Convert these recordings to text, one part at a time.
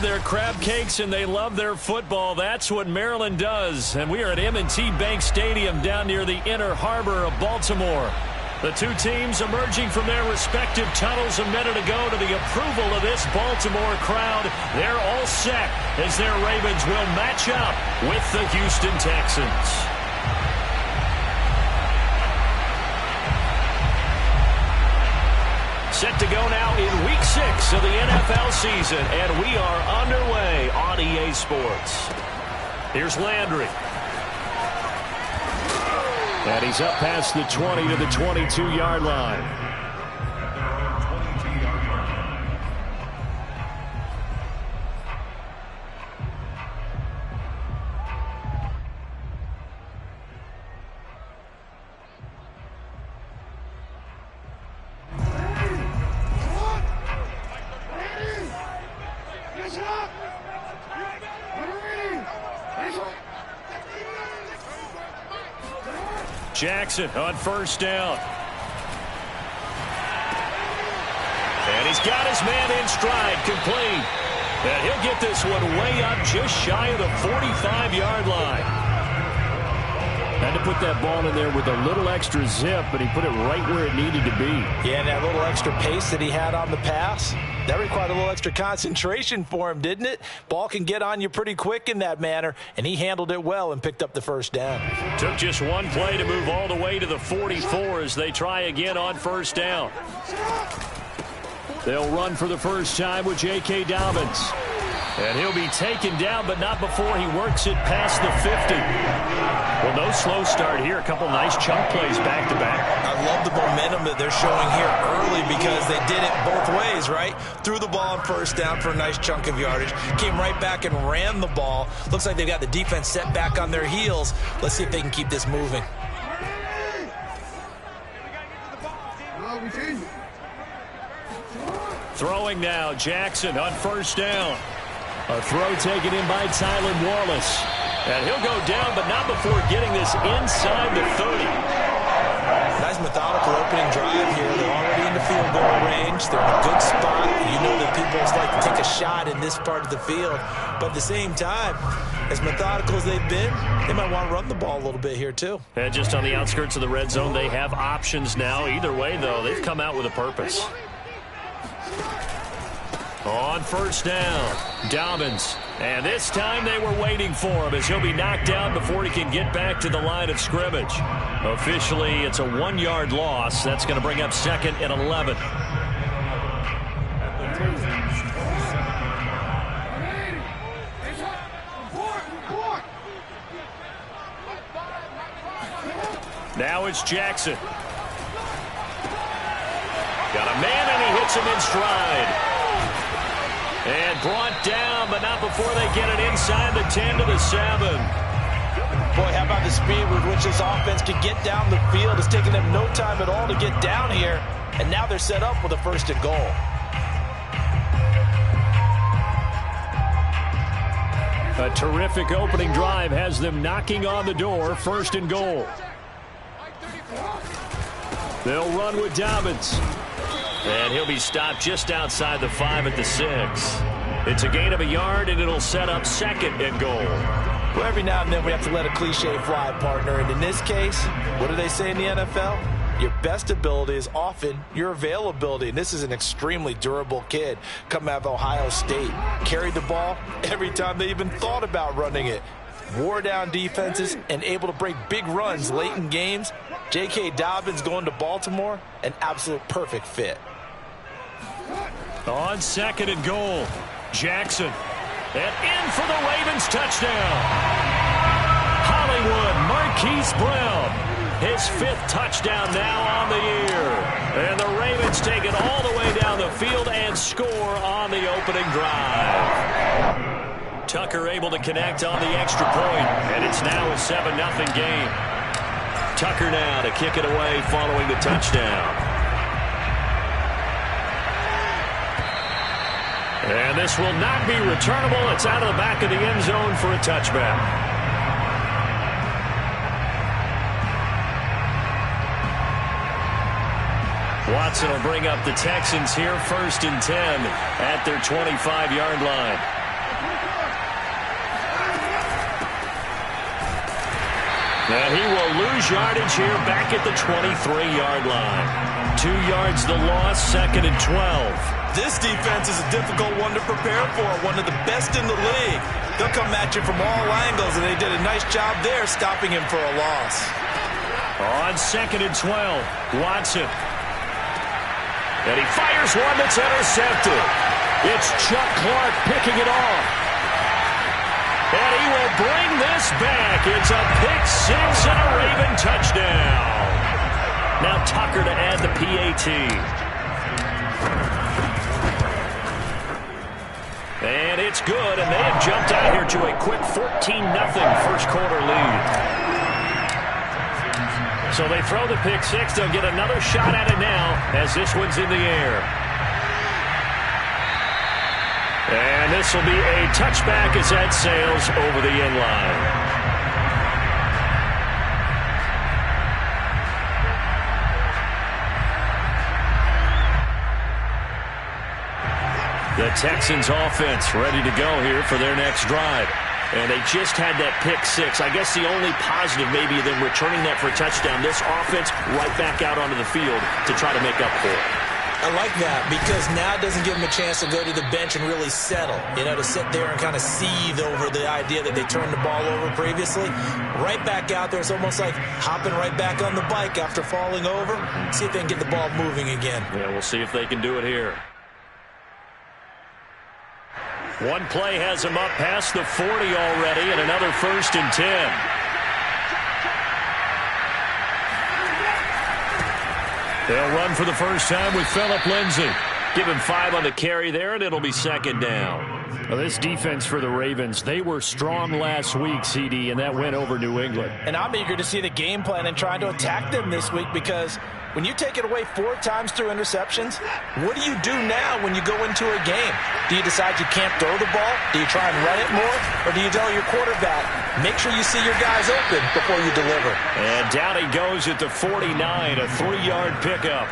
love their crab cakes and they love their football. That's what Maryland does. And we are at M&T Bank Stadium down near the Inner Harbor of Baltimore. The two teams emerging from their respective tunnels a minute ago to the approval of this Baltimore crowd. They're all set as their Ravens will match up with the Houston Texans. Set to go now in Week 6 of the NFL season, and we are underway on EA Sports. Here's Landry. And he's up past the 20 to the 22-yard line. Jackson on first down. And he's got his man in stride, complete. And he'll get this one way up just shy of the 45-yard line. Had to put that ball in there with a little extra zip, but he put it right where it needed to be. Yeah, and that little extra pace that he had on the pass, that required a little extra concentration for him, didn't it? Ball can get on you pretty quick in that manner, and he handled it well and picked up the first down. Took just one play to move all the way to the 44 as they try again on first down. They'll run for the first time with J.K. Dobbins. And he'll be taken down, but not before he works it past the 50. Well, no slow start here. A couple nice chunk plays back-to-back. I love the momentum that they're showing here early because they did it both ways, right? Threw the ball on first down for a nice chunk of yardage. Came right back and ran the ball. Looks like they've got the defense set back on their heels. Let's see if they can keep this moving. Throwing now, Jackson on first down. A throw taken in by Tylan Wallace. And he'll go down, but not before getting this inside the 30. Nice methodical opening drive here. They're already in the field goal range. They're in a good spot. You know that people like to take a shot in this part of the field. But at the same time, as methodical as they've been, they might want to run the ball a little bit here too. And just on the outskirts of the red zone, they have options now. Either way, though, they've come out with a purpose. On first down, Dobbins. And this time they were waiting for him as he'll be knocked down before he can get back to the line of scrimmage. Officially, it's a 1-yard loss. That's going to bring up 2nd and 11. Now it's Jackson. Got a man and he hits him in stride. And brought down, but not before they get it inside the 10 to the 7. Boy, how about the speed with which this offense can get down the field? It's taken them no time at all to get down here. And now they're set up with a 1st and goal. A terrific opening drive has them knocking on the door. 1st and goal. They'll run with Dobbins. And he'll be stopped just outside the 5 at the 6. It's a gain of a yard, and it'll set up 2nd and goal. Well, every now and then we have to let a cliche fly, partner. And in this case, what do they say in the NFL? Your best ability is often your availability. And this is an extremely durable kid coming out of Ohio State. Carried the ball every time they even thought about running it. Wore down defenses and able to break big runs late in games. J.K. Dobbins going to Baltimore, an absolute perfect fit. On 2nd and goal, Jackson. And in for the Ravens touchdown. Hollywood Marquise Brown. His 5th touchdown now on the year. And the Ravens take it all the way down the field and score on the opening drive. Tucker able to connect on the extra point, and it's now a 7-0 game. Tucker now to kick it away following the touchdown. And this will not be returnable. It's out of the back of the end zone for a touchback. Watson will bring up the Texans here 1st and 10 at their 25-yard line. And he will lose yardage here back at the 23-yard line. 2 yards the loss, 2nd and 12. This defense is a difficult one to prepare for, one of the best in the league. They'll come at you from all angles, and they did a nice job there stopping him for a loss. On 2nd and 12, Watson. And he fires one that's intercepted. It's Chuck Clark picking it off. And he will bring this back. It's a pick six and a Raven touchdown. Now Tucker to add the PAT. And it's good, and they have jumped out here to a quick 14-0 first quarter lead. So they throw the pick six. They'll get another shot at it now as this one's in the air. And this will be a touchback as that sails over the end line. The Texans offense ready to go here for their next drive. And they just had that pick six. I guess the only positive maybe than returning that for a touchdown. This offense right back out onto the field to try to make up for it. I like that because now it doesn't give them a chance to go to the bench and really settle. You know, to sit there and kind of seethe over the idea that they turned the ball over previously. Right back out there. It's almost like hopping right back on the bike after falling over. See if they can get the ball moving again. Yeah, we'll see if they can do it here. One play has him up past the 40 already, and another 1st and 10. They'll run for the first time with Phillip Lindsay. Give him 5 on the carry there, and it'll be 2nd down. Well, this defense for the Ravens, they were strong last week, CD, and that went over New England. And I'm eager to see the game plan and trying to attack them this week because when you take it away 4 times through interceptions, what do you do now when you go into a game? Do you decide you can't throw the ball? Do you try and run it more? Or do you tell your quarterback, make sure you see your guys open before you deliver? And down he goes at the 49, a 3-yard pickup.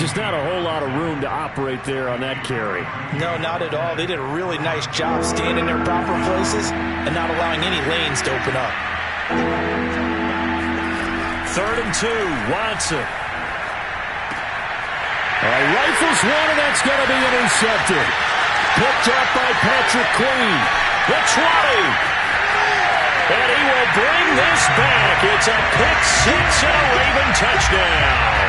Just not a whole lot of room to operate there on that carry. No, not at all. They did a really nice job staying in their proper places and not allowing any lanes to open up. 3rd and 2, Watson. Rifles one, and that's going to be intercepted. Picked up by Patrick Queen. The 20. And he will bring this back. It's a pick six and a Raven touchdown.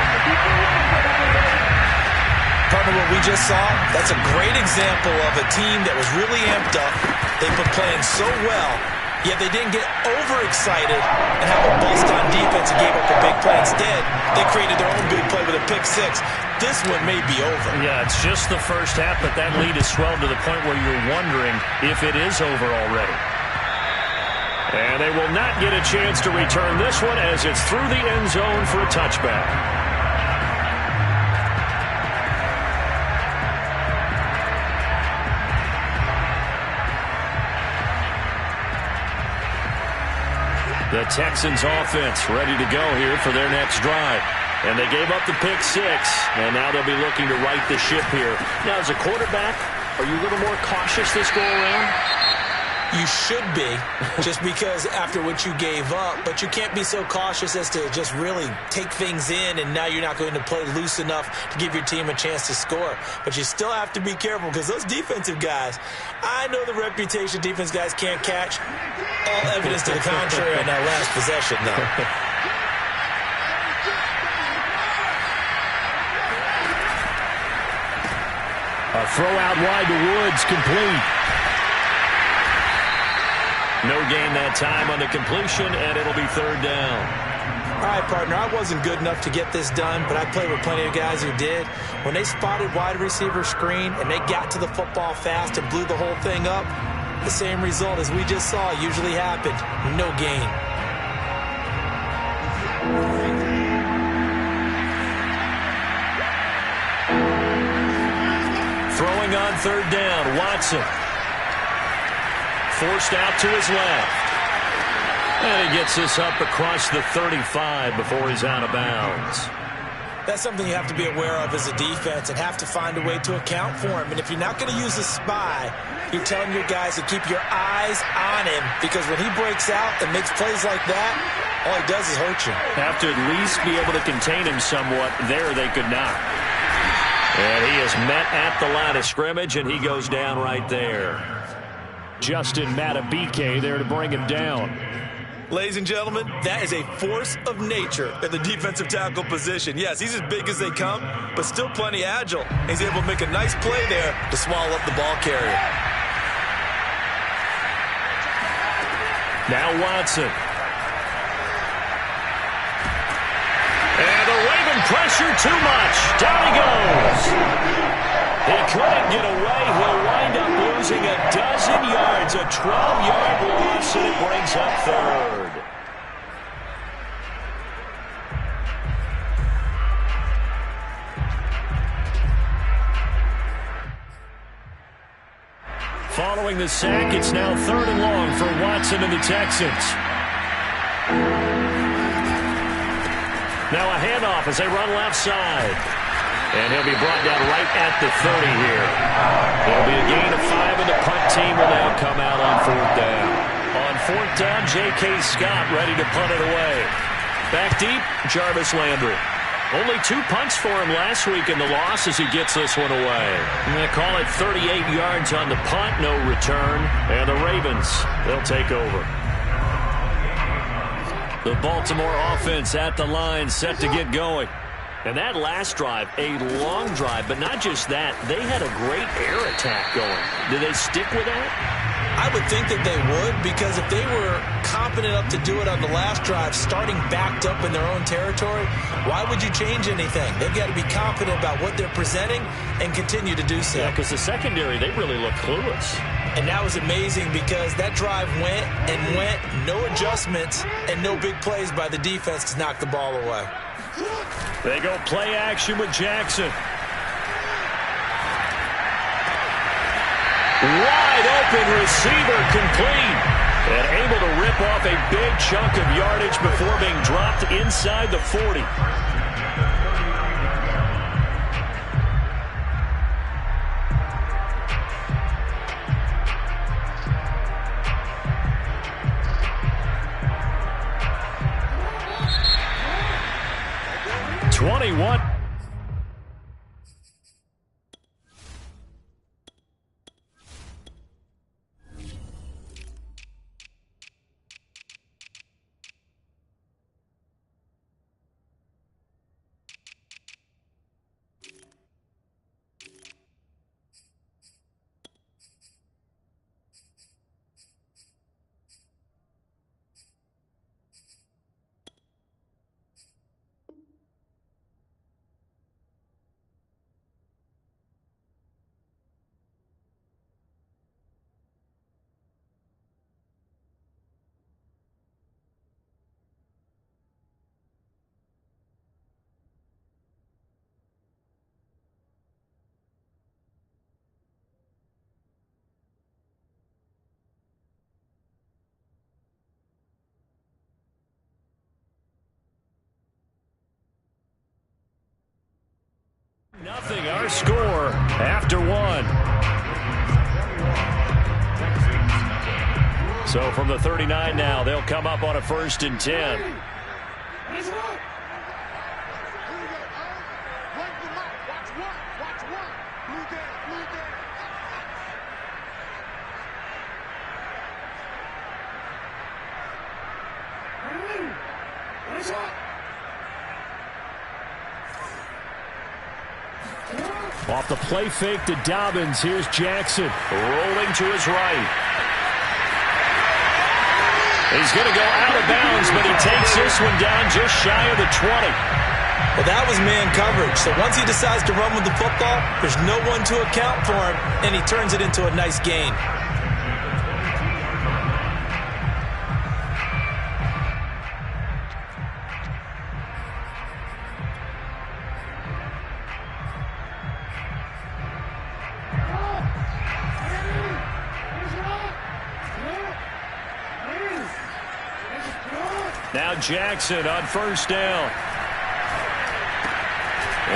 Partner, what we just saw, that's a great example of a team that was really amped up. They've been playing so well, yet they didn't get overexcited and have a bust on defense and gave up a big play. Instead, they created their own big play with a pick six. This one may be over. Yeah, it's just the first half, but that lead has swelled to the point where you're wondering if it is over already. And they will not get a chance to return this one as it's through the end zone for a touchback. The Texans offense ready to go here for their next drive. And they gave up the pick six, and now they'll be looking to right the ship here. Now, as a quarterback, are you a little more cautious this go around? You should be, just because after what you gave up, but you can't be so cautious as to just really take things in, and now you're not going to play loose enough to give your team a chance to score. But you still have to be careful because those defensive guys, I know the reputation defense guys can't catch. All evidence to the contrary on that last possession, though. A throw out wide to Woods, complete. No gain that time on the completion, and it'll be 3rd down. All right, partner, I wasn't good enough to get this done, but I played with plenty of guys who did. When they spotted wide receiver screen and they got to the football fast and blew the whole thing up, the same result as we just saw usually happened. No gain. Throwing on 3rd down, Watson. Forced out to his left. And he gets this up across the 35 before he's out of bounds. That's something you have to be aware of as a defense and have to find a way to account for him. And if you're not going to use a spy, you're telling your guys to keep your eyes on him, because when he breaks out and makes plays like that, all he does is hurt you. Have to at least be able to contain him somewhat. There they could not. And he is met at the line of scrimmage, and he goes down right there. Justin Matabike there to bring him down. Ladies and gentlemen, that is a force of nature at the defensive tackle position. Yes, he's as big as they come, but still plenty agile. He's able to make a nice play there to swallow up the ball carrier. Now Watson. And the Raven pressure too much. Down he goes. He couldn't get away. He'll wind up losing a dozen yards, a 12-yard loss, and it brings up third. Following the sack, it's now 3rd and long for Watson and the Texans. Now a handoff as they run left side. And he'll be brought down right at the 30 here. There'll be a gain of 5, and the punt team will now come out on 4th down. On 4th down, J.K. Scott ready to punt it away. Back deep, Jarvis Landry. Only 2 punts for him last week in the loss as he gets this one away. And they call it 38 yards on the punt, no return. And the Ravens, they'll take over. The Baltimore offense at the line, set to get going. And that last drive, a long drive, but not just that. They had a great air attack going. Did they stick with that? I would think that they would, because if they were confident enough to do it on the last drive, starting backed up in their own territory, why would you change anything? They've got to be confident about what they're presenting and continue to do so. Yeah, because the secondary, they really look clueless. And that was amazing, because that drive went and went, no adjustments, and no big plays by the defense to knock the ball away. They go play action with Jackson. Wide open receiver, complete. And able to rip off a big chunk of yardage before being dropped inside the 40. Nothing, our score after 1. So from the 39 now, they'll come up on a 1st and 10. Off the play fake to Dobbins. Here's Jackson rolling to his right. He's going to go out of bounds, but he takes this one down just shy of the 20. Well, that was man coverage. So once he decides to run with the football, there's no one to account for him, and he turns it into a nice gain. Now Jackson on 1st down.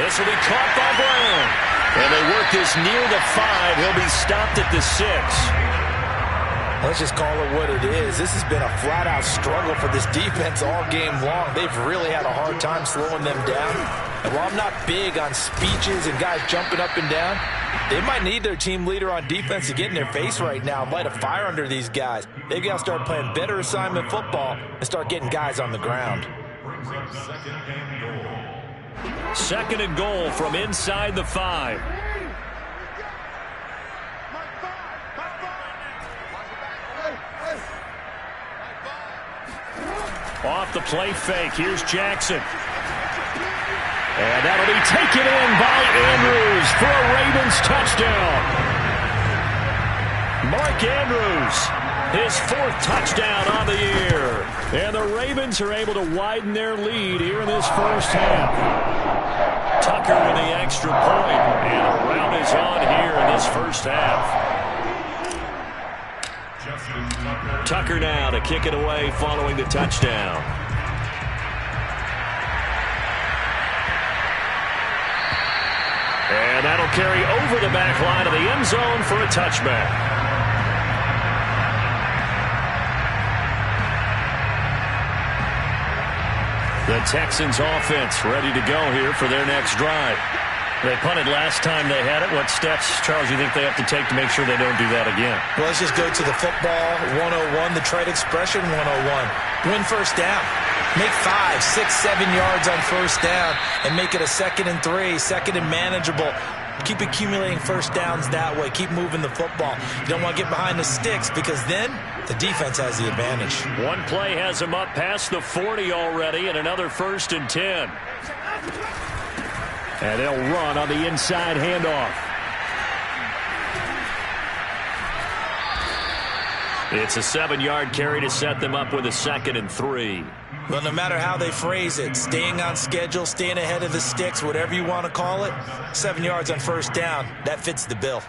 This will be caught by Brown. And they work this near the 5. He'll be stopped at the 6. Let's just call it what it is. This has been a flat-out struggle for this defense all game long. They've really had a hard time slowing them down. And while I'm not big on speeches and guys jumping up and down, they might need their team leader on defense to get in their face right now and light a fire under these guys. They've got to start playing better assignment football and start getting guys on the ground. Second and goal from inside the 5. Off the play fake. Here's Jackson. And that'll be taken in by Andrews for a Ravens touchdown. Mark Andrews, his 4th touchdown on the year. And the Ravens are able to widen their lead here in this first half. Tucker with the extra point, and a rout is on here in this first half. Tucker now to kick it away following the touchdown. And that'll carry over the back line of the end zone for a touchback. The Texans offense ready to go here for their next drive. They punted last time they had it. What steps, Charles, you think they have to take to make sure they don't do that again? Well, let's just go to the football 101, the trade expression 101. Win first down. Make 5, 6, 7 yards on first down and make it a 2nd and 3, 2nd and manageable. Keep accumulating first downs that way. Keep moving the football. You don't want to get behind the sticks because then the defense has the advantage. One play has him up past the 40 already and another 1st and 10. And they'll run on the inside handoff. It's a 7-yard carry to set them up with a 2nd and 3. Well, no matter how they phrase it, staying on schedule, staying ahead of the sticks, whatever you want to call it, 7 yards on first down, that fits the bill.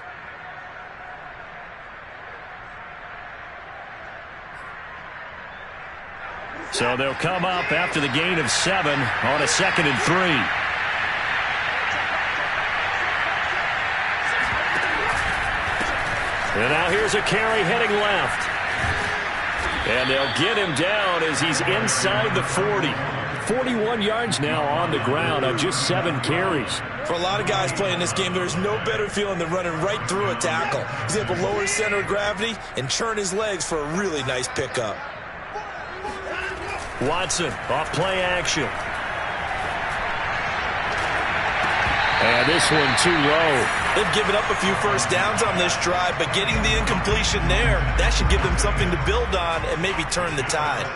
So they'll come up after the gain of 7 on a 2nd and 3. And now here's a carry heading left. And they'll get him down as he's inside the 40. 41 yards now on the ground on just 7 carries. For a lot of guys playing this game, there's no better feeling than running right through a tackle. He's able to lower his center of gravity and churn his legs for a really nice pickup. Watson off play action. And this one too low. They've given up a few first downs on this drive, but getting the incompletion there, that should give them something to build on and maybe turn the tide.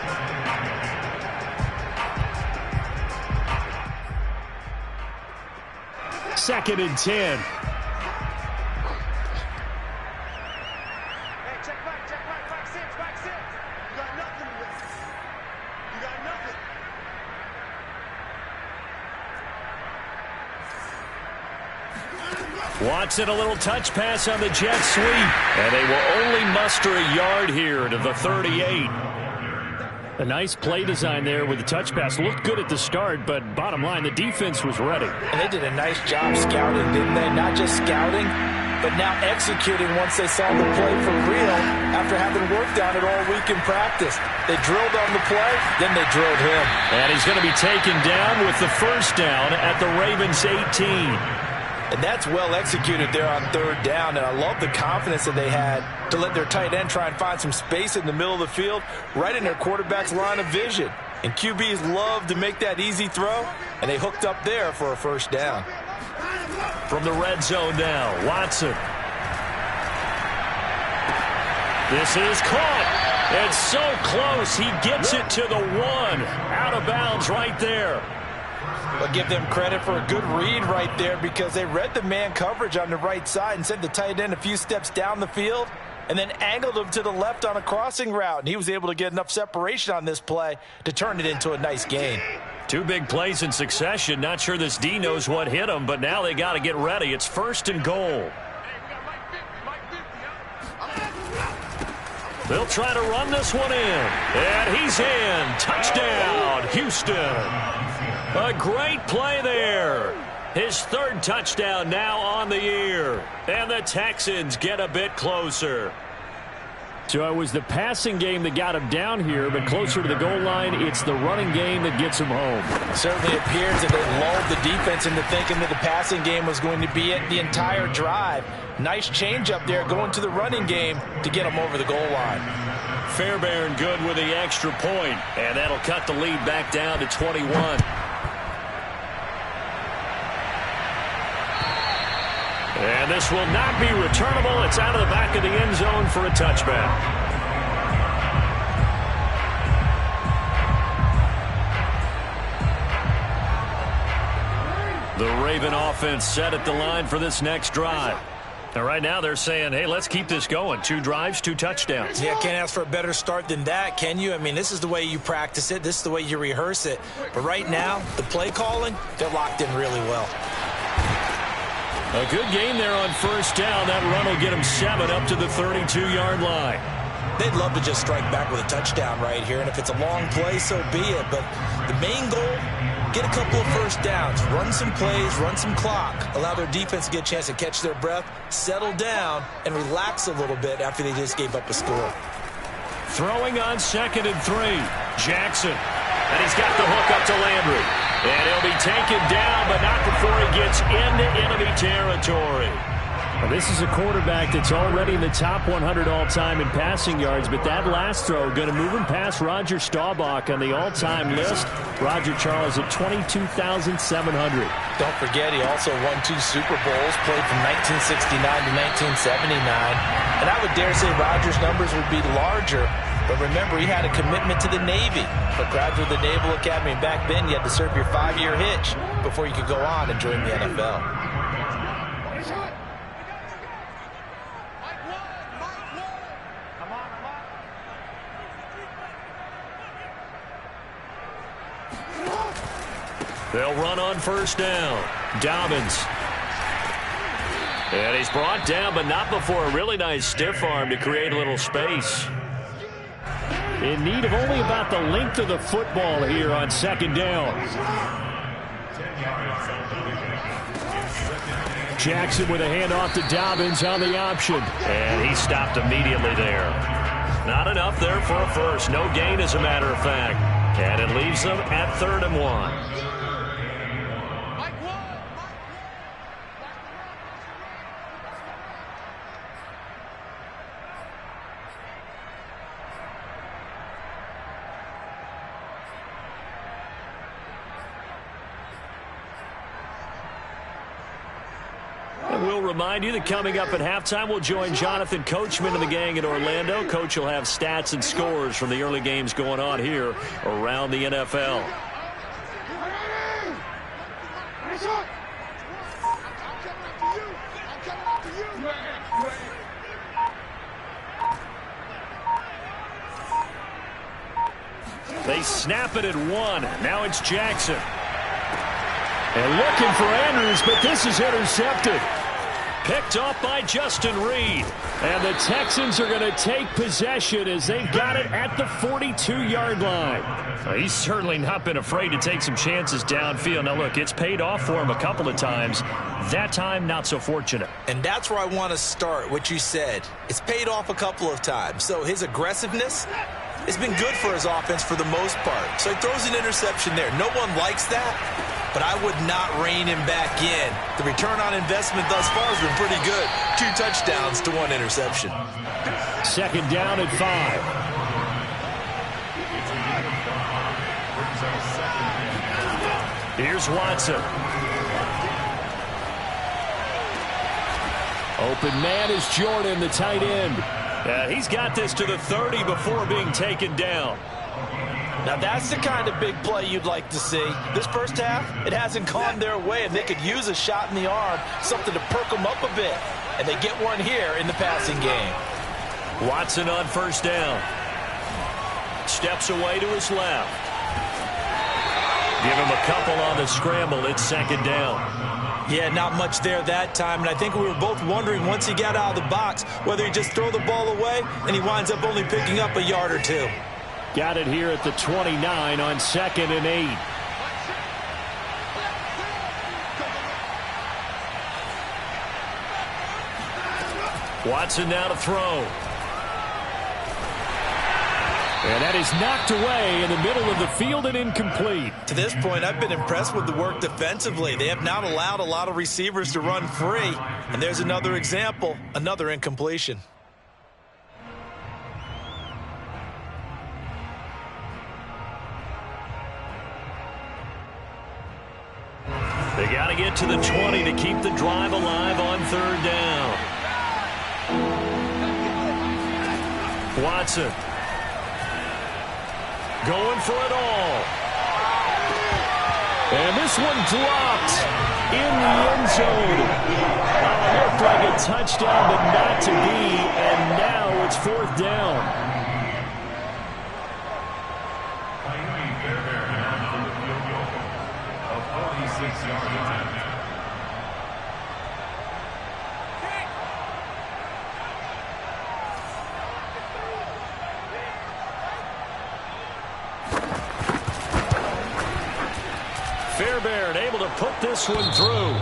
Second and 10. Watson, a little touch pass on the jet sweep. And they will only muster a yard here to the 38. A nice play design there with the touch pass. Looked good at the start, but bottom line, the defense was ready. And they did a nice job scouting, didn't they? Not just scouting, but now executing once they saw the play for real after having worked on it all week in practice. They drilled on the play, then they drilled him. And he's going to be taken down with the first down at the Ravens 18. And that's well executed there on 3rd down. And I love the confidence that they had to let their tight end try and find some space in the middle of the field, right in their quarterback's line of vision. And QBs love to make that easy throw, and they hooked up there for a first down. From the red zone now, Watson. This is caught. It's so close. He gets it to the 1. Out of bounds right there. But give them credit for a good read right there because they read the man coverage on the right side and sent the tight end a few steps down the field and then angled him to the left on a crossing route. And he was able to get enough separation on this play to turn it into a nice gain. 2 big plays in succession. Not sure this D knows what hit him, but now they got to get ready. It's 1st and goal. They'll try to run this one in. And he's in. Touchdown, Houston. A great play there. His third touchdown now on the year. And the Texans get a bit closer. So it was the passing game that got him down here, but closer to the goal line, it's the running game that gets him home. It certainly appears that they lulled the defense into thinking that the passing game was going to be it the entire drive. Nice change up there going to the running game to get him over the goal line. Fairbairn good with the extra point, and that'll cut the lead back down to 21. And this will not be returnable. It's out of the back of the end zone for a touchback. The Raven offense set at the line for this next drive. And right now they're saying, hey, let's keep this going. 2 drives, 2 touchdowns. Yeah, can't ask for a better start than that, can you? I mean, this is the way you practice it. This is the way you rehearse it. But right now, the play calling, they're locked in really well. A good game there on first down. That run will get him 7 up to the 32-yard line. They'd love to just strike back with a touchdown right here. And if it's a long play, so be it. But the main goal, get a couple of first downs, run some plays, run some clock, allow their defense to get a chance to catch their breath, settle down, and relax a little bit after they just gave up a score. Throwing on 2nd and 3. Jackson. And he's got the hook up to Landry. And he'll be taken down, but not before he gets into enemy territory. Well, this is a quarterback that's already in the top 100 all-time in passing yards, but that last throw going to move him past Roger Staubach on the all-time list. Roger Charles at 22,700. Don't forget, he also won 2 Super Bowls, played from 1969 to 1979. And I would dare say Roger's numbers would be larger. But remember, he had a commitment to the Navy. A graduate of the Naval Academy. And back then, you had to serve your 5-year hitch before you could go on and join the NFL. They'll run on first down. Dobbins. And he's brought down, but not before a really nice stiff arm to create a little space. In need of only about the length of the football here on 2nd down. Jackson with a handoff to Dobbins on the option. And he stopped immediately there. Not enough there for a first. No gain, as a matter of fact. And it leaves them at 3rd and 1. We'll remind you that coming up at halftime, we'll join Jonathan Coachman and the gang in Orlando. Coach will have stats and scores from the early games going on here around the NFL. They snap it at 1. Now it's Jackson. And looking for Andrews, but this is intercepted. Picked off by Justin Reed. And the Texans are going to take possession as they've got it at the 42-yard line. Well, he's certainly not been afraid to take some chances downfield. Now, look, it's paid off for him a couple of times. That time, not so fortunate. And that's where I want to start, what you said. It's paid off a couple of times. So his aggressiveness, it's been good for his offense for the most part. So he throws an interception there. No one likes that. But I would not rein him back in. The return on investment thus far has been pretty good. 2 touchdowns to 1 interception. 2nd down at 5. Here's Watson. Open man is Jordan, the tight end. He's got this to the 30 before being taken down. Now, that's the kind of big play you'd like to see. This first half, it hasn't gone their way, and they could use a shot in the arm, something to perk them up a bit. And they get one here in the passing game. Watson on first down. Steps away to his left. Give him a couple on the scramble. It's 2nd down. Yeah, not much there that time. And I think we were both wondering once he got out of the box whether he'd just throw the ball away, and he winds up only picking up a yard or 2. Got it here at the 29 on 2nd and 8. Watson now to throw. And that is knocked away in the middle of the field and incomplete. To this point, I've been impressed with the work defensively. They have not allowed a lot of receivers to run free. And there's another example, another incompletion. They got to get to the 20 to keep the drive alive on third down. Watson. Going for it all. And this one dropped in the end zone. It looked like a touchdown, but not to be. And now it's fourth down. Fairbairn able to put this one through.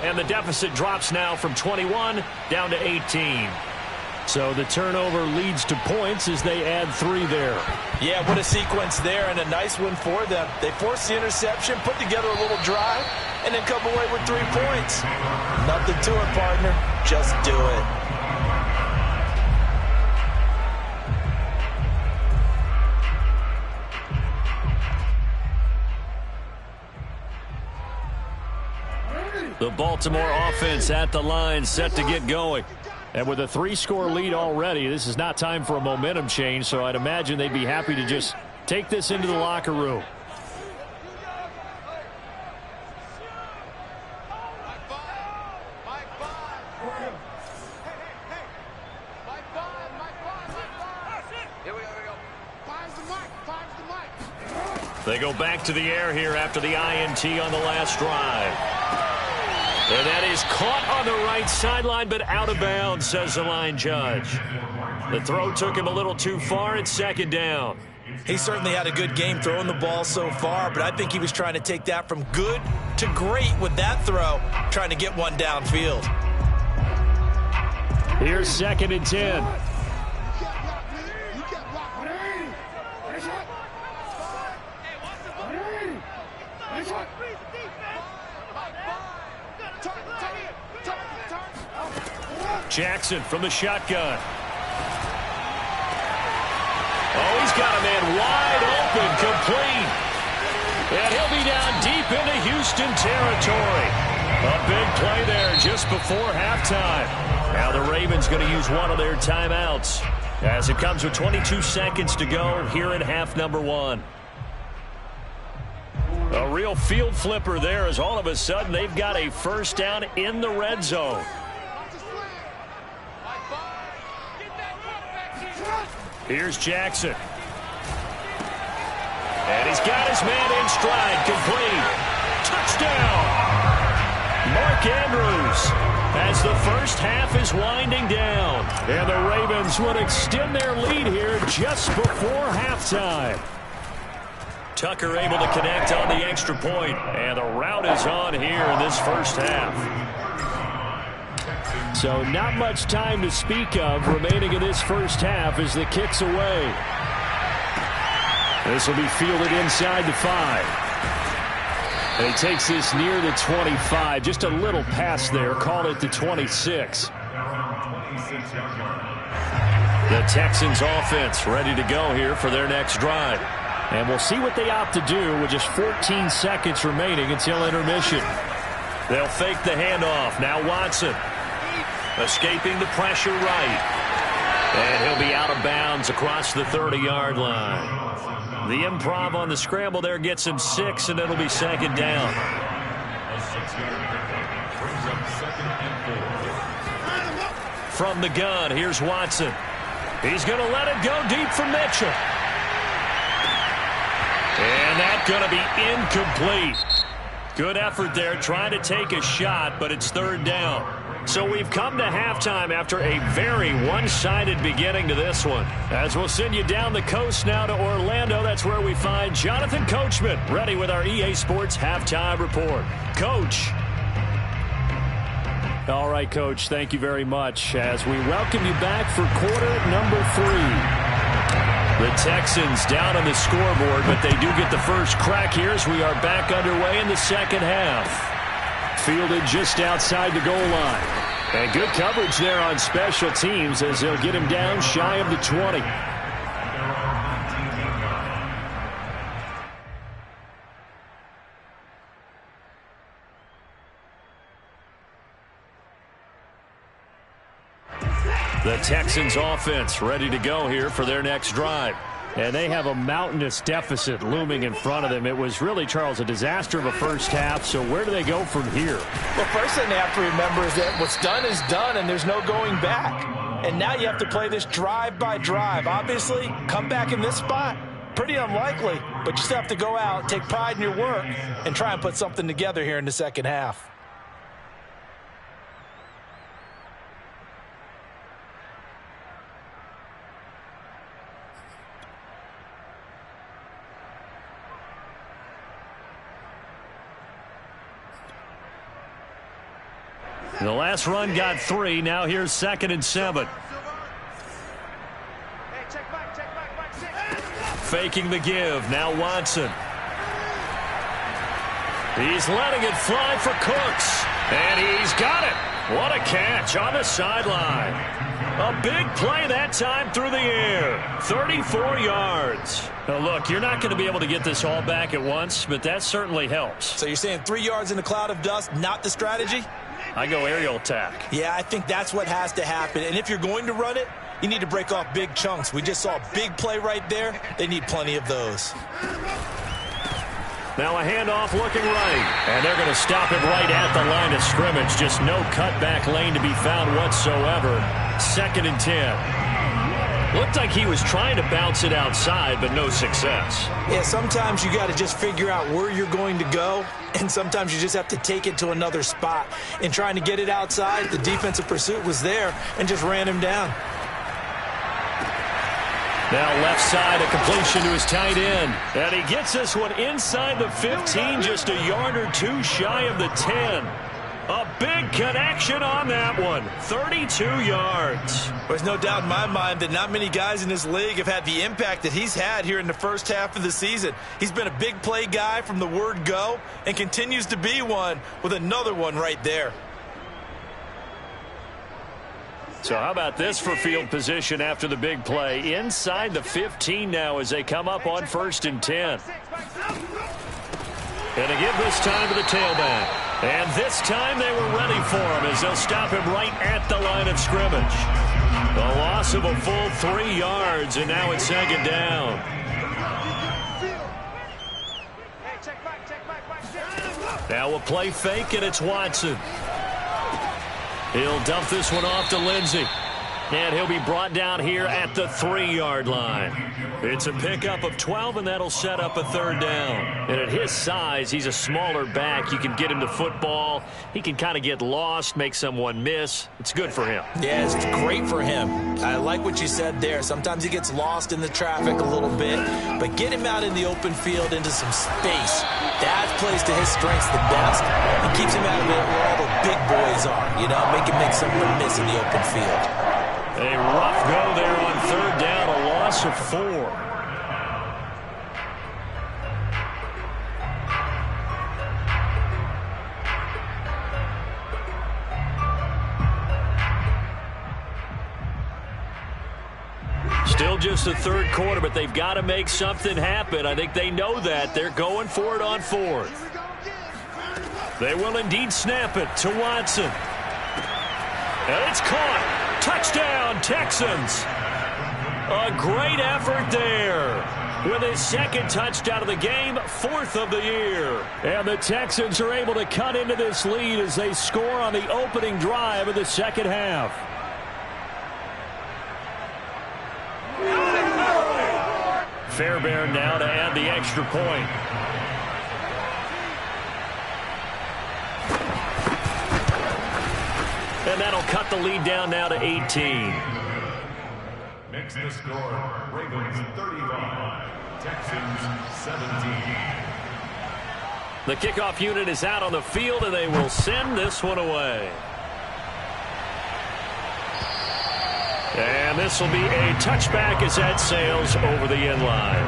And the deficit drops now from 21 down to 18. So the turnover leads to points as they add 3 there. Yeah, what a sequence there, and a nice one for them. They forced the interception, put together a little drive, and then come away with 3 points. Nothing to it, partner. Just do it. The Baltimore offense at the line, set to get going. And with a 3-score lead already, this is not time for a momentum change, so I'd imagine they'd be happy to just take this into the locker room. They go back to the air here after the INT on the last drive. And that is caught on the right sideline, but out of bounds, says the line judge. The throw took him a little too far. It's second down. He certainly had a good game throwing the ball so far, but I think he was trying to take that from good to great with that throw, trying to get one downfield. Here's second and 10. Jackson from the shotgun. Oh, he's got a man wide open, complete. And he'll be down deep into Houston territory. A big play there just before halftime. Now the Ravens going to use one of their timeouts as it comes with 22 seconds to go here in half number 1. A real field flipper there as all of a sudden they've got a first down in the red zone. Here's Jackson. And he's got his man in stride, complete. Touchdown! Mark Andrews as the first half is winding down. And the Ravens would extend their lead here just before halftime. Tucker able to connect on the extra point. And the route is on here in this first half. So not much time to speak of remaining in this first half as the kick's away. This will be fielded inside the 5. And he takes this near the 25. Just a little pass there. Called it the 26. The Texans offense ready to go here for their next drive. And we'll see what they opt to do with just 14 seconds remaining until intermission. They'll fake the handoff. Now Watson. Escaping the pressure right. And he'll be out of bounds across the 30-yard line. The improv on the scramble there gets him 6, and it'll be second down. From the gun, here's Watson. He's going to let it go deep for Mitchell. And that's going to be incomplete. Good effort there trying to take a shot, but it's third down. So we've come to halftime after a very one-sided beginning to this one. As we'll send you down the coast now to Orlando, that's where we find Jonathan Coachman ready with our EA Sports Halftime Report. Coach. All right, Coach, thank you very much as we welcome you back for quarter number 3. The Texans down on the scoreboard, but they do get the first crack here as we are back underway in the second half. Fielded just outside the goal line. And good coverage there on special teams as they'll get him down shy of the 20. The Texans offense ready to go here for their next drive. And they have a mountainous deficit looming in front of them. It was really, Charles, a disaster of a first half. So where do they go from here? Well, first thing they have to remember is that what's done is done and there's no going back. And now you have to play this drive by drive. Obviously, come back in this spot, pretty unlikely. But you still have to go out, take pride in your work, and try and put something together here in the second half. The last run got 3. Now here's 2nd and 7. Faking the give. Now Watson. He's letting it fly for Cooks. And he's got it. What a catch on the sideline. A big play that time through the air. 34 yards. Now look, you're not going to be able to get this all back at once, but that certainly helps. So you're saying 3 yards in a cloud of dust, not the strategy? I go aerial attack. Yeah, I think that's what has to happen. And if you're going to run it, you need to break off big chunks. We just saw a big play right there. They need plenty of those. Now a handoff looking right. And they're going to stop it right at the line of scrimmage. Just no cutback lane to be found whatsoever. 2nd and 10. Looked like he was trying to bounce it outside, but no success. Yeah, sometimes you got to just figure out where you're going to go, and sometimes you just have to take it to another spot. In trying to get it outside, the defensive pursuit was there and just ran him down. Now left side, a completion to his tight end. And he gets this one inside the 15, just a yard or 2 shy of the 10. A big connection on that one. 32 yards. There's no doubt in my mind that not many guys in this league have had the impact that he's had here in the first half of the season. He's been a big play guy from the word go and continues to be one with another one right there. So how about this for field position after the big play? Inside the 15 now as they come up on 1st and 10. And to give this time to the tailback. And this time they were ready for him as they'll stop him right at the line of scrimmage. A loss of a full 3 yards, and now it's 2nd down. Now a play fake, and it's Watson. He'll dump this one off to Lindsey. And he'll be brought down here at the 3-yard line. It's a pickup of 12, and that'll set up a 3rd down. And at his size, he's a smaller back. You can get him to football. He can kind of get lost, make someone miss. It's good for him. Yeah, it's great for him. I like what you said there. Sometimes he gets lost in the traffic a little bit, but get him out in the open field into some space. That plays to his strengths the best. It keeps him out of it where all the big boys are, you know, make him make someone miss in the open field. A rough go there on 3rd down, a loss of 4. Still just the 3rd quarter, but they've got to make something happen. I think they know that. They're going for it on 4th. They will indeed snap it to Watson. And it's caught. Touchdown, Texans. A great effort there. With his 2nd touchdown of the game, 4th of the year. And the Texans are able to cut into this lead as they score on the opening drive of the second half. Fairbairn now to add the extra point. And that'll cut the lead down now to 18. Next to score, Ravens 35, Texans 17. The kickoff unit is out on the field, and they will send this one away. And this will be a touchback as that sails over the end line.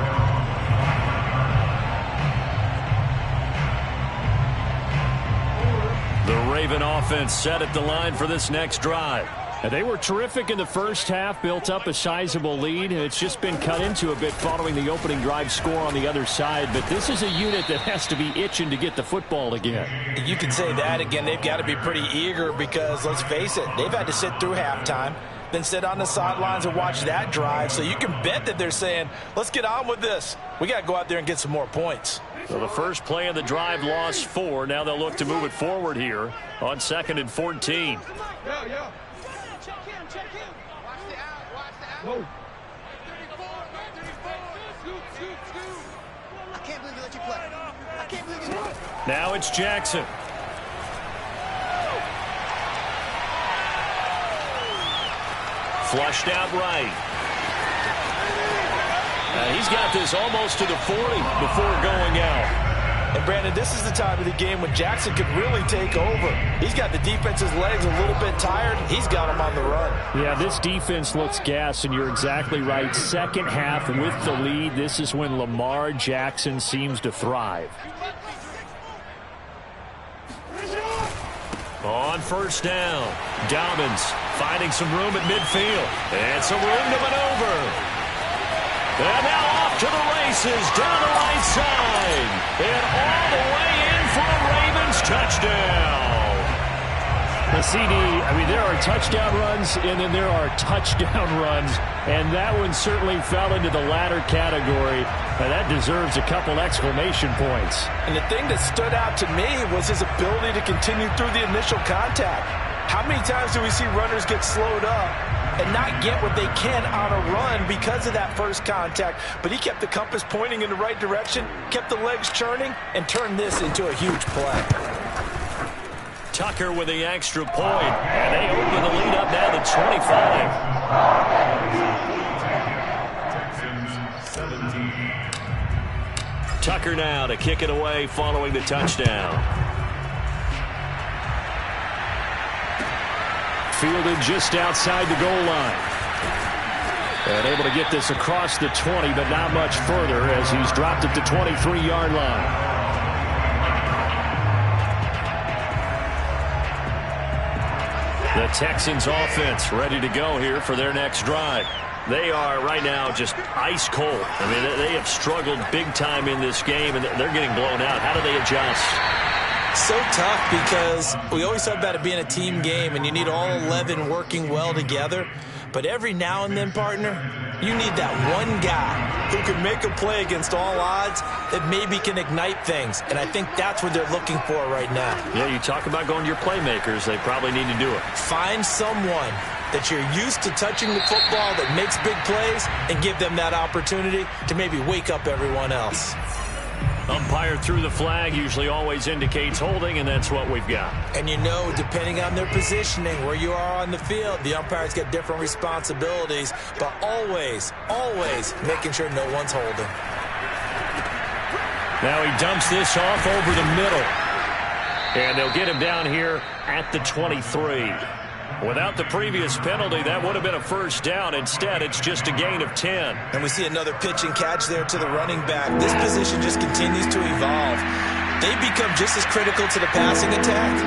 The Raven offense set at the line for this next drive. And they were terrific in the first half, built up a sizable lead, and it's just been cut into a bit following the opening drive score on the other side. But this is a unit that has to be itching to get the football again. You can say that again. They've got to be pretty eager because, let's face it, they've had to sit through halftime, then sit on the sidelines and watch that drive. So you can bet that they're saying, let's get on with this. We got to go out there and get some more points. So the first play of the drive lost 4. Now they'll look to move it forward here on 2nd and 14. Check him. Watch the out. Whoa. 34. I can't believe they let you play. I can't believe you. Now it's Jackson. Flushed out right. He's got this almost to the 40 before going out. And, Brandon, this is the time of the game when Jackson could really take over. He's got the defense's legs a little bit tired. He's got them on the run. Yeah, this defense looks gassed, and you're exactly right. Second half with the lead, this is when Lamar Jackson seems to thrive. On first down, Dobbins finding some room at midfield. And some room to maneuver. And now off to the races, down the right side. And all the way in for a Ravens touchdown. The CD, I mean, there are touchdown runs, and then there are touchdown runs. And that one certainly fell into the latter category. And that deserves a couple exclamation points. And the thing that stood out to me was his ability to continue through the initial contact. How many times do we see runners get slowed up and not get what they can on a run because of that first contact? But he kept the compass pointing in the right direction, kept the legs churning, and turned this into a huge play. Tucker with the extra point, and they open the lead up now to 25. Texans 17. Tucker now to kick it away following the touchdown. Fielded just outside the goal line. And able to get this across the 20, but not much further as he's dropped at the 23-yard line. The Texans offense ready to go here for their next drive. They are right now just ice cold. I mean, they have struggled big time in this game, and they're getting blown out. How do they adjust? So tough because we always talk about it being a team game and you need all 11 working well together. But every now and then, partner, you need that one guy who can make a play against all odds that maybe can ignite things. And I think that's what they're looking for right now. Yeah, you talk about going to your playmakers. They probably need to do it. Find someone that you're used to touching the football that makes big plays and give them that opportunity to maybe wake up everyone else. Umpire threw the flag, usually always indicates holding, and that's what we've got. And you know, depending on their positioning, where you are on the field, the umpires get different responsibilities, but always, always making sure no one's holding. Now he dumps this off over the middle. And they'll get him down here at the 23. Without the previous penalty, that would have been a first down. Instead, it's just a gain of 10. And we see another pitch and catch there to the running back. This position just continues to evolve. They become just as critical to the passing attack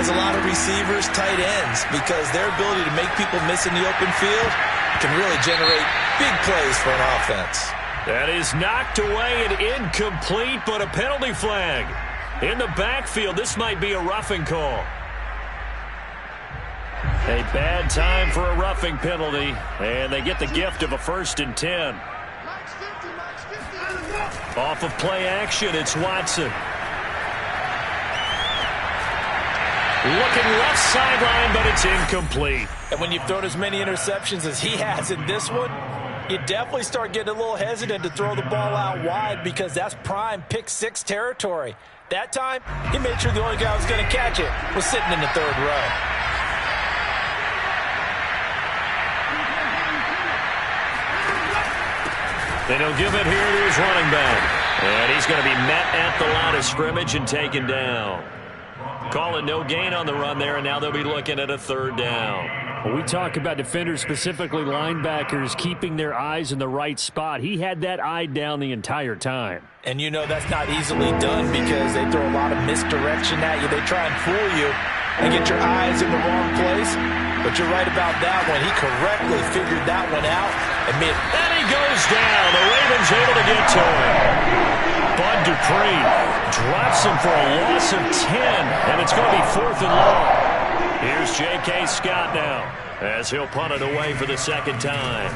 as a lot of receivers, tight ends, because their ability to make people miss in the open field can really generate big plays for an offense. That is knocked away and incomplete, but a penalty flag. In the backfield, this might be a roughing call. A bad time for a roughing penalty, and they get the gift of a 1st and 10. Off of play action, it's Watson. Looking left sideline, but it's incomplete. And when you've thrown as many interceptions as he has in this one, you definitely start getting a little hesitant to throw the ball out wide because that's prime pick 6 territory. That time, he made sure the only guy who was going to catch it was sitting in the 3rd row. Then he'll give it here to his running back. And he's going to be met at the line of scrimmage and taken down. Call it no gain on the run there, and now they'll be looking at a 3rd down. When we talk about defenders, specifically linebackers, keeping their eyes in the right spot, he had that eye down the entire time. And you know that's not easily done because they throw a lot of misdirection at you. They try and fool you and get your eyes in the wrong place. But you're right about that one. He correctly figured that one out. And he goes down. The Ravens able to get to him. Bud Dupree drops him for a loss of 10, and it's going to be 4th and long. Here's J.K. Scott now as he'll punt it away for the second time.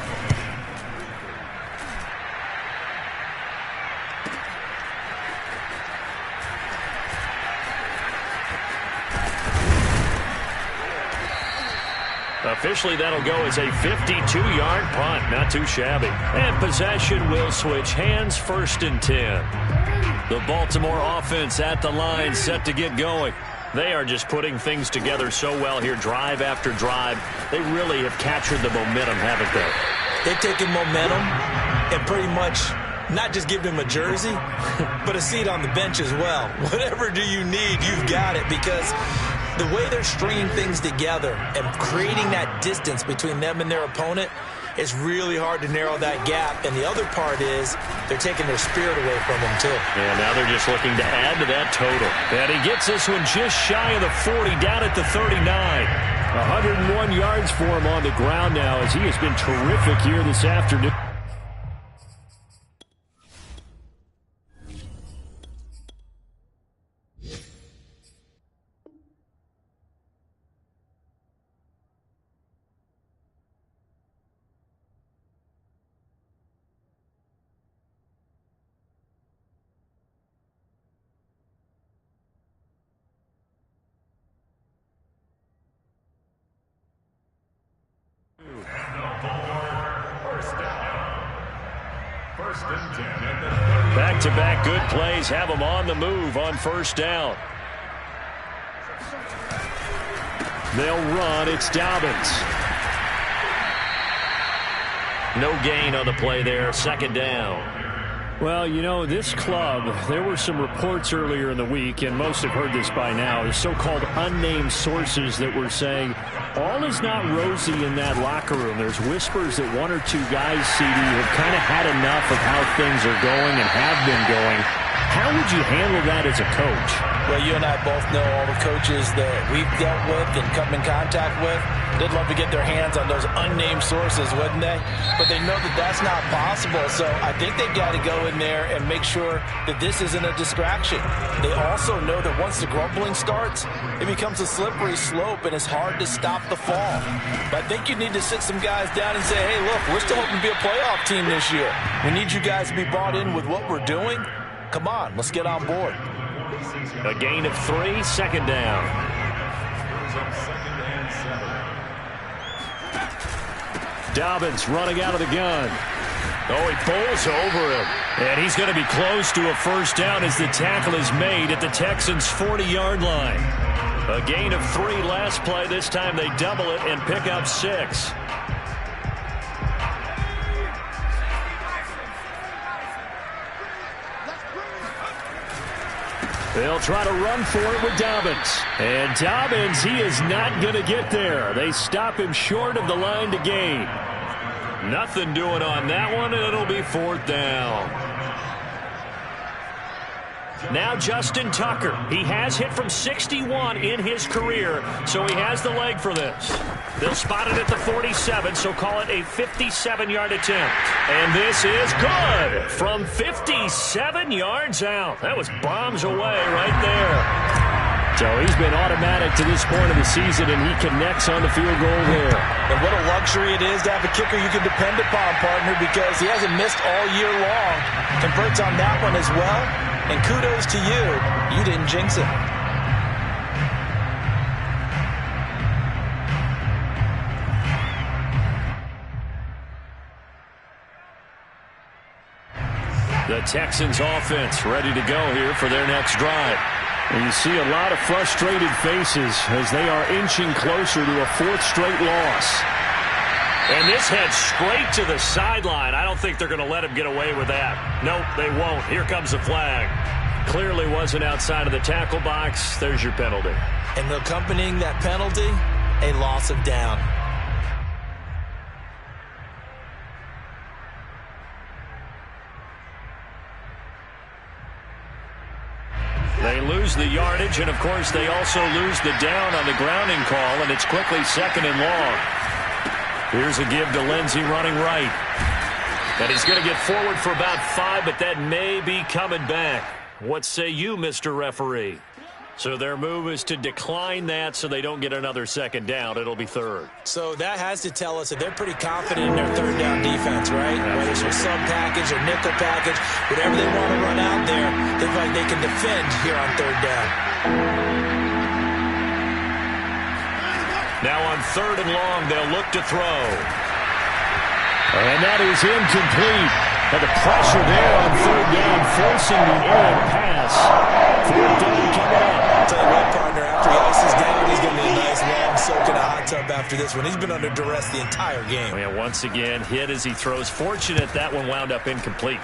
Officially, that'll go as a 52-yard punt. Not too shabby. And possession will switch hands, 1st and 10. The Baltimore offense at the line set to get going. They are just putting things together so well here, drive after drive. They really have captured the momentum, haven't they? They've taken momentum and pretty much not just given him a jersey, but a seat on the bench as well. Whatever do you need, you've got it, because the way they're stringing things together and creating that distance between them and their opponent is really hard to narrow that gap. And the other part is they're taking their spirit away from them, too. And now they're just looking to add to that total. And he gets this one just shy of the 40, down at the 39. 101 yards for him on the ground now as he has been terrific here this afternoon. Back-to-back good plays have them on the move on 1st down. They'll run. It's Dobbins. No gain on the play there. 2nd down. Well, you know, this club, there were some reports earlier in the week, and most have heard this by now, the so-called unnamed sources that were saying all is not rosy in that locker room. There's whispers that 1 or 2 guys, CD, have kind of had enough of how things are going and have been going. How would you handle that as a coach? Well, you and I both know all the coaches that we've dealt with and come in contact with. They'd love to get their hands on those unnamed sources, wouldn't they? But they know that that's not possible. So I think they've got to go in there and make sure that this isn't a distraction. They also know that once the grumbling starts, it becomes a slippery slope and it's hard to stop the fall. But I think you need to sit some guys down and say, hey, look, we're still hoping to be a playoff team this year. We need you guys to be bought in with what we're doing. Come on, let's get on board. A gain of 3, 2nd down. Dobbins running out of the gun. Oh, he bowls over him. And he's going to be close to a 1st down as the tackle is made at the Texans' 40-yard line. A gain of 3 last play. This time they double it and pick up 6. They'll try to run for it with Dobbins. And Dobbins, he is not going to get there. They stop him short of the line to gain. Nothing doing on that one, and it'll be 4th down. Now Justin Tucker. He has hit from 61 in his career, so he has the leg for this. They'll spot it at the 47, so call it a 57-yard attempt. And this is good from 57 yards out. That was bombs away right there. So he's been automatic to this point of the season, and he connects on the field goal there. And what a luxury it is to have a kicker you can depend upon, partner, because he hasn't missed all year long. Converts on that one as well. And kudos to you. You didn't jinx it. The Texans offense ready to go here for their next drive. And you see a lot of frustrated faces as they are inching closer to a 4th straight loss. And this heads straight to the sideline. I don't think they're going to let him get away with that. Nope, they won't. Here comes the flag. Clearly wasn't outside of the tackle box. There's your penalty. And accompanying that penalty, a loss of down. lose the yardage, and, of course, they also lose the down on the grounding call, and it's quickly 2nd and long. Here's a give to Lindsey running right. And he's going to get forward for about 5, but that may be coming back. What say you, Mr. Referee? So their move is to decline that so they don't get another 2nd down. It'll be 3rd. So that has to tell us that they're pretty confident in their 3rd down defense, right? Whether it's a sub package or nickel package, whatever they want to run out there, they feel like they can defend here on 3rd down. Now on 3rd and long, they'll look to throw. And that is incomplete. And the pressure there on 3rd down, forcing the errant pass. 4th down coming up. I'll tell you what, partner, after he ices down, he's going to be a nice long soak in a hot tub after this one. He's been under duress the entire game. Yeah, once again, hit as he throws. Fortunate that one wound up incomplete.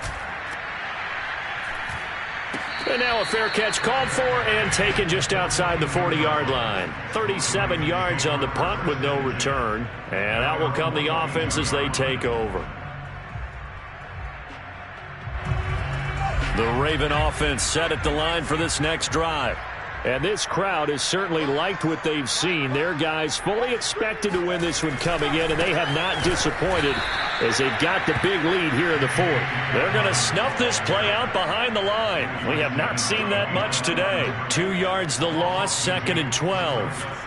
And now a fair catch called for and taken just outside the 40-yard line. 37 yards on the punt with no return. And out will come the offense as they take over. The Raven offense set at the line for this next drive. And this crowd has certainly liked what they've seen. Their guys fully expected to win this one coming in, and they have not disappointed as they've got the big lead here in the 4th. They're going to snuff this play out behind the line. We have not seen that much today. 2 yards the loss, 2nd and 12.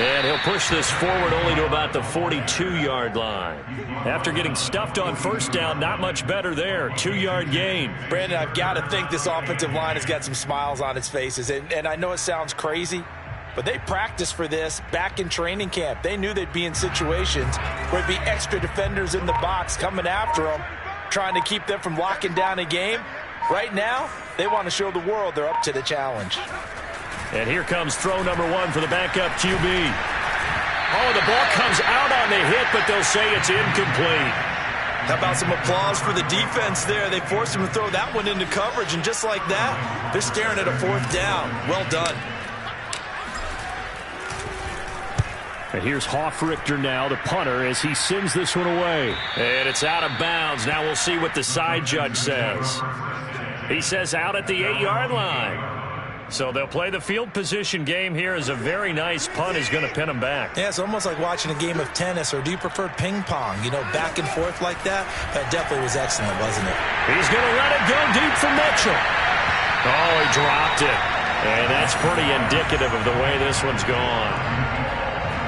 And he'll push this forward only to about the 42-yard line. After getting stuffed on 1st down, not much better there. 2-yard gain. Brandon, I've got to think this offensive line has got some smiles on its faces. And I know it sounds crazy, but they practiced for this back in training camp. They knew they'd be in situations where there'd be extra defenders in the box coming after them, trying to keep them from locking down a game. Right now, they want to show the world they're up to the challenge. And here comes throw number 1 for the backup QB. Oh, the ball comes out on the hit, but they'll say it's incomplete. How about some applause for the defense there? They forced him to throw that one into coverage, and just like that, they're staring at a 4th down. Well done. And here's Hoffrichter now, the punter, as he sends this one away. And it's out of bounds. Now we'll see what the side judge says. He says out at the 8-yard line. So they'll play the field position game here as a very nice punt is going to pin them back. Yeah, it's almost like watching a game of tennis, or do you prefer ping pong? You know, back and forth like that? That definitely was excellent, wasn't it? He's going to let it go deep for Mitchell. Oh, he dropped it. And that's pretty indicative of the way this one's gone.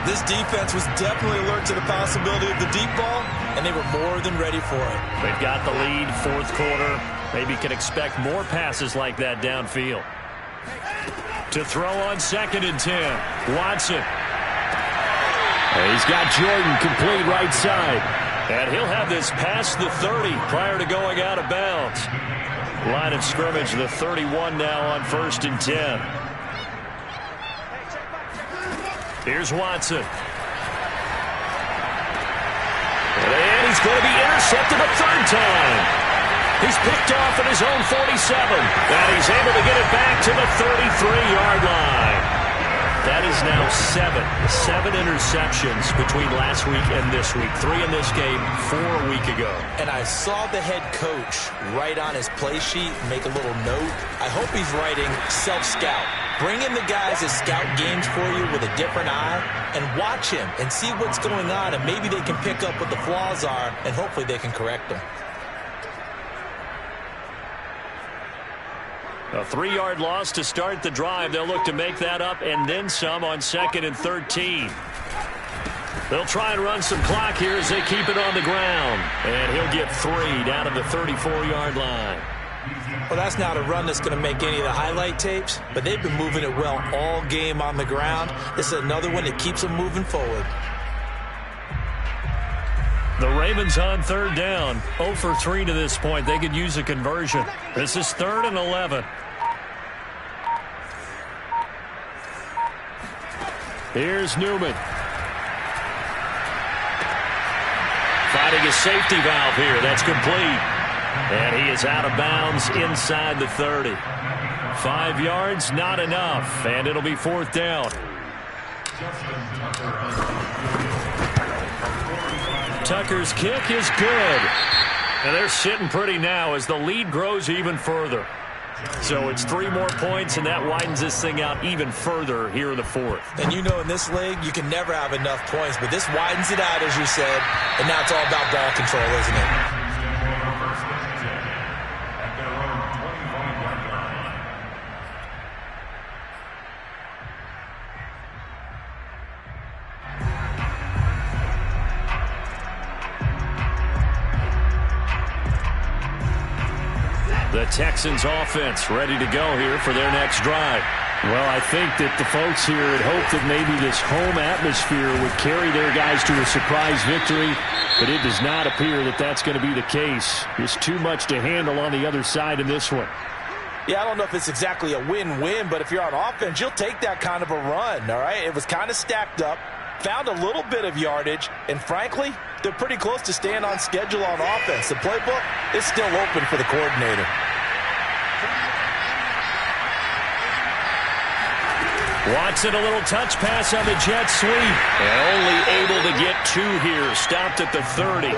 This defense was definitely alert to the possibility of the deep ball, and they were more than ready for it. They've got the lead, 4th quarter. Maybe can expect more passes like that downfield. To throw on 2nd and 10. Watson. He's got Jordan complete right side. And he'll have this past the 30 prior to going out of bounds. Line of scrimmage, the 31 now on 1st and 10. Here's Watson. And he's going to be intercepted a 3rd time. He's picked off at his own 47. And he's able to get it back to the 33-yard line. That is now 7 interceptions between last week and this week. 3 in this game, 4 a week ago. And I saw the head coach write on his play sheet, make a little note. I hope he's writing self-scout. Bring in the guys that scout games for you with a different eye and watch him and see what's going on, and maybe they can pick up what the flaws are, and hopefully they can correct them. A 3-yard loss to start the drive. They'll look to make that up and then some on 2nd and 13. They'll try and run some clock here as they keep it on the ground. And he'll get 3 down to the 34-yard line. Well, that's not a run that's going to make any of the highlight tapes, but they've been moving it well all game on the ground. This is another one that keeps them moving forward. The Ravens on 3rd down. 0 for 3 to this point. They could use a conversion. This is 3rd and 11. Here's Newman. finding a safety valve here. That's complete. And he is out of bounds inside the 30. 5 yards, not enough. And it'll be 4th down. Tucker's kick is good. And they're sitting pretty now as the lead grows even further. So it's 3 more points, and that widens this thing out even further here in the 4th. And you know in this league, you can never have enough points, but this widens it out, as you said, and now it's all about ball control, isn't it? The Texans offense ready to go here for their next drive. Well, I think that the folks here had hoped that maybe this home atmosphere would carry their guys to a surprise victory, but it does not appear that that's going to be the case. There's too much to handle on the other side in this one. Yeah, I don't know if it's exactly a win-win, but if you're on offense, you'll take that kind of a run, all right? It was kind of stacked up, found a little bit of yardage, and frankly, they're pretty close to staying on schedule on offense. The playbook is still open for the coordinator. Watson, a little touch pass on the jet sweep. And only able to get 2 here. Stopped at the 30.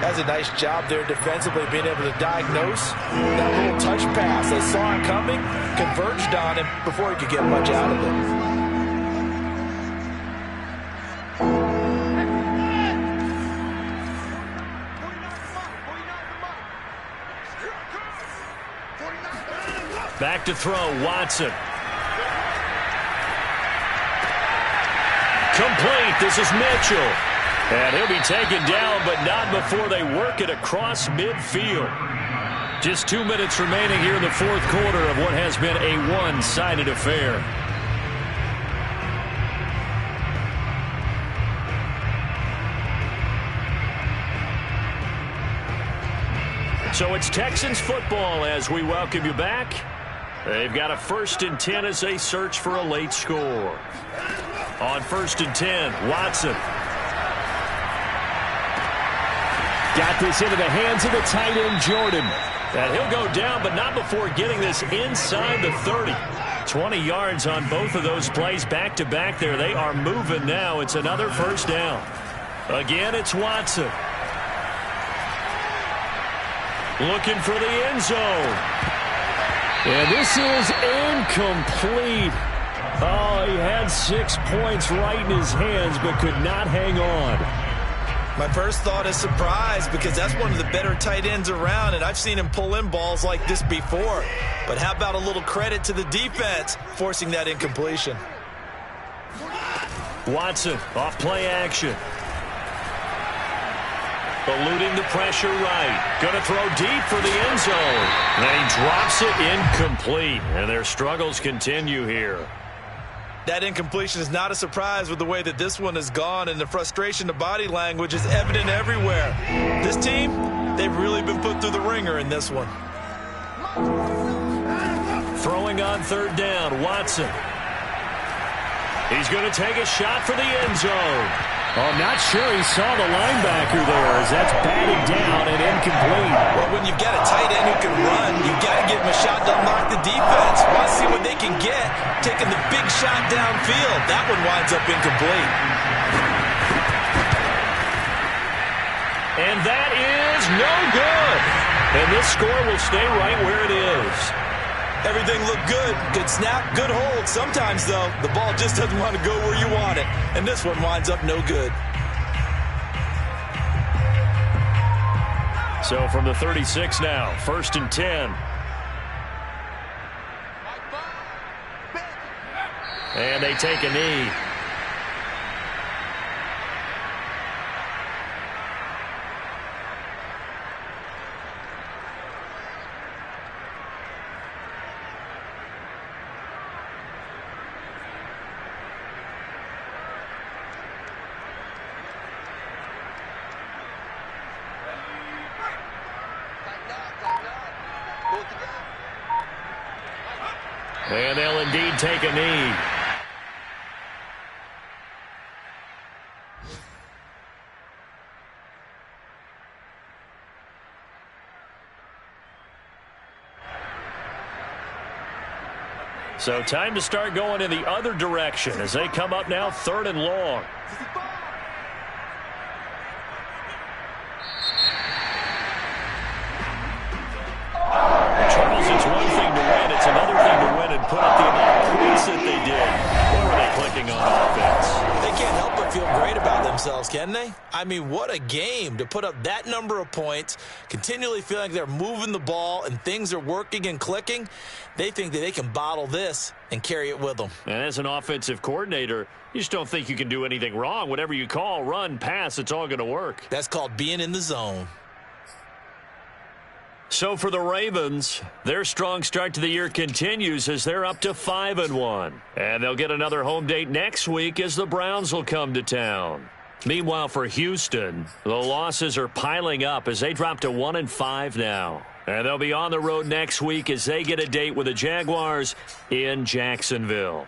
That's a nice job there defensively, being able to diagnose that little touch pass. They saw it coming, converged on him before he could get much out of it. Back to throw, Watson. Complete. This is Mitchell. And he'll be taken down, but not before they work it across midfield. Just 2 minutes remaining here in the 4th quarter of what has been a one-sided affair. So it's Texans football as we welcome you back. They've got a 1st and 10 as they search for a late score. On 1st and 10, Watson. Got this into the hands of the tight end, Jordan. And he'll go down, but not before getting this inside the 30. 20 yards on both of those plays back-to-back there. They are moving now. It's another 1st down. Again, it's Watson. Looking for the end zone. And this is incomplete. Oh, he had 6 points right in his hands, but could not hang on. My first thought is surprise, because that's one of the better tight ends around, and I've seen him pull in balls like this before. But how about a little credit to the defense forcing that incompletion? Watson, off play action. Eluding the pressure right. Going to throw deep for the end zone. Then he drops it incomplete. And their struggles continue here. That incompletion is not a surprise with the way that this one has gone, and the frustration, the body language is evident everywhere. This team, they've really been put through the ringer in this one. Throwing on 3rd down, Watson. He's going to take a shot for the end zone. Oh, I'm not sure he saw the linebacker there as that's batted down and incomplete. Well, when you've got a tight end who can run, you've got to give him a shot to unlock the defense. Want to see what they can get, taking the big shot downfield. That one winds up incomplete. And that is no good. And this score will stay right where it is. Everything looked good. Good snap, good hold. Sometimes, though, the ball just doesn't want to go where you want it. And this one winds up no good. So from the 36 now, 1st and 10. And they take a knee. And they'll indeed take a knee. So time to start going in the other direction as they come up now 3rd and long. Charles, it's one thing to win. It's another thing to win and put up the amount of points that they did. What were they clicking on offense? They can't help but feel great about themselves, can they? I mean, what a game to put up that number of points, continually feeling like they're moving the ball and things are working and clicking. They think that they can bottle this and carry it with them. And as an offensive coordinator, you just don't think you can do anything wrong. Whatever you call, run, pass, it's all going to work. That's called being in the zone. So for the Ravens, their strong start to the year continues as they're up to 5-1. And they'll get another home date next week as the Browns will come to town. Meanwhile, for Houston, the losses are piling up as they drop to 1-5 now. And they'll be on the road next week as they get a date with the Jaguars in Jacksonville.